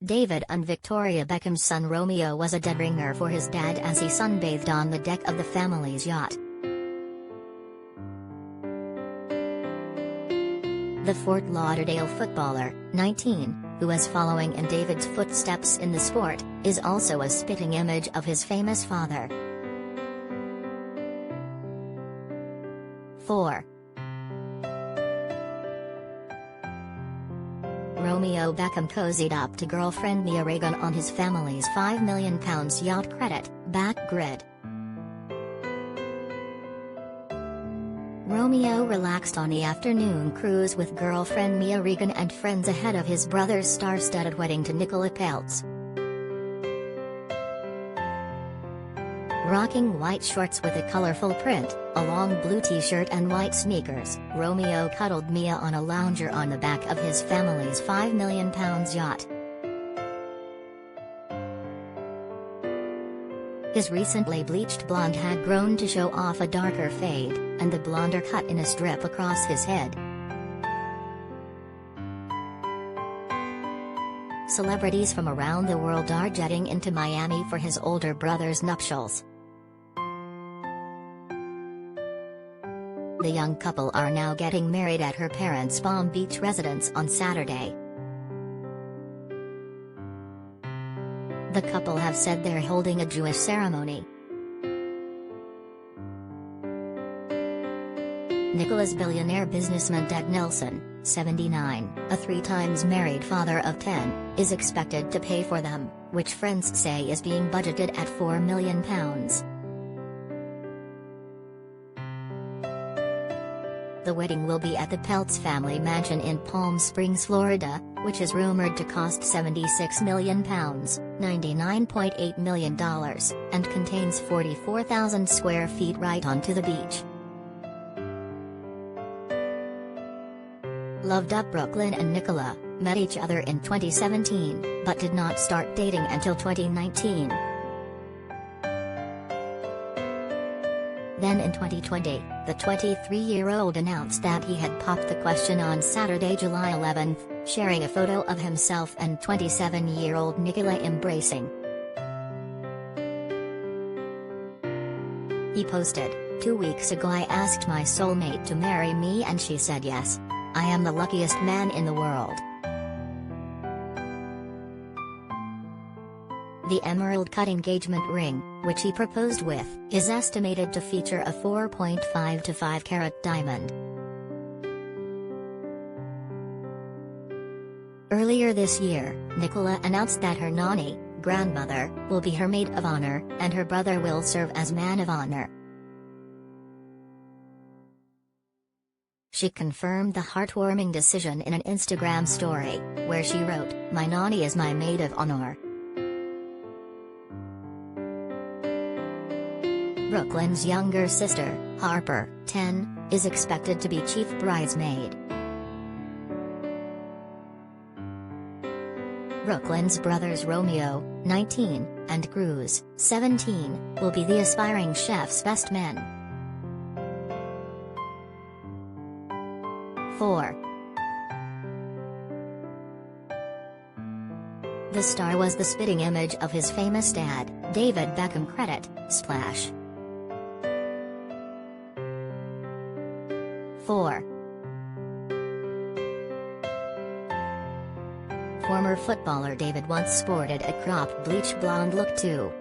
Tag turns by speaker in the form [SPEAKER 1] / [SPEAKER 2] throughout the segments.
[SPEAKER 1] David and Victoria Beckham's son Romeo was a dead ringer for his dad as he sunbathed on the deck of the family's yacht. The Fort Lauderdale footballer, 19, who is following in David's footsteps in the sport, is also a spitting image of his famous father. 4. Romeo Beckham cozied up to girlfriend Mia Regan on his family's £5 million yacht credit, BackGrid. Romeo relaxed on the afternoon cruise with girlfriend Mia Regan and friends ahead of his brother's star-studded wedding to Nicola Peltz. Rocking white shorts with a colorful print, a long blue t-shirt and white sneakers, Romeo cuddled Mia on a lounger on the back of his family's £5 million yacht. His recently bleached blonde had grown to show off a darker fade, and the blonder cut in a strip across his head. Celebrities from around the world are jetting into Miami for his older brother's nuptials. The young couple are now getting married at her parents' Palm Beach residence on Saturday. The couple have said they're holding a Jewish ceremony. Nicola's billionaire businessman Ted Nelson, 79, a 3-times married father of 10, is expected to pay for them, which friends say is being budgeted at £4 million. The wedding will be at the Peltz family mansion in Palm Springs, Florida, which is rumored to cost £76 million, $99.8 million, and contains 44,000 square feet right onto the beach. Loved-up Brooklyn and Nicola met each other in 2017, but did not start dating until 2019. Then in 2020, the 23-year-old announced that he had popped the question on Saturday, July 11, sharing a photo of himself and 27-year-old Nicola embracing. He posted, "2 weeks ago I asked my soulmate to marry me and she said yes. I am the luckiest man in the world." The emerald-cut engagement ring, which he proposed with, is estimated to feature a 4.5 to 5 carat diamond. Earlier this year, Nicola announced that her nanny, grandmother, will be her maid of honor, and her brother will serve as man of honor. She confirmed the heartwarming decision in an Instagram story, where she wrote, "My nanny is my maid of honor." Brooklyn's younger sister, Harper, 10, is expected to be chief bridesmaid. Brooklyn's brothers Romeo, 19, and Cruz, 17, will be the aspiring chef's best men. 4. The star was the spitting image of his famous dad, David Beckham. Credit, Splash. 4. Former footballer David once sported a cropped bleach blonde look too.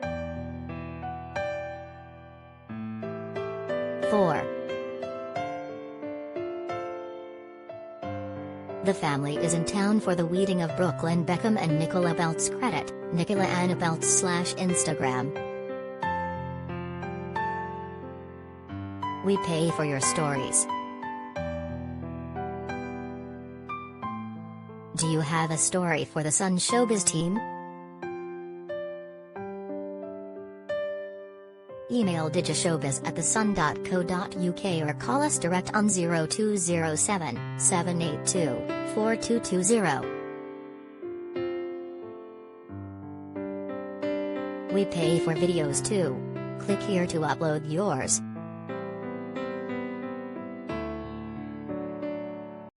[SPEAKER 1] 4. The family is in town for the wedding of Brooklyn Beckham and Nicola Peltz. Credit, Nicola Anna Peltz / Instagram. We pay for your stories. Do you have a story for the Sun Showbiz team? Email digishowbiz@thesun.co.uk or call us direct on 0207 782 4220. We pay for videos too. Click here to upload yours.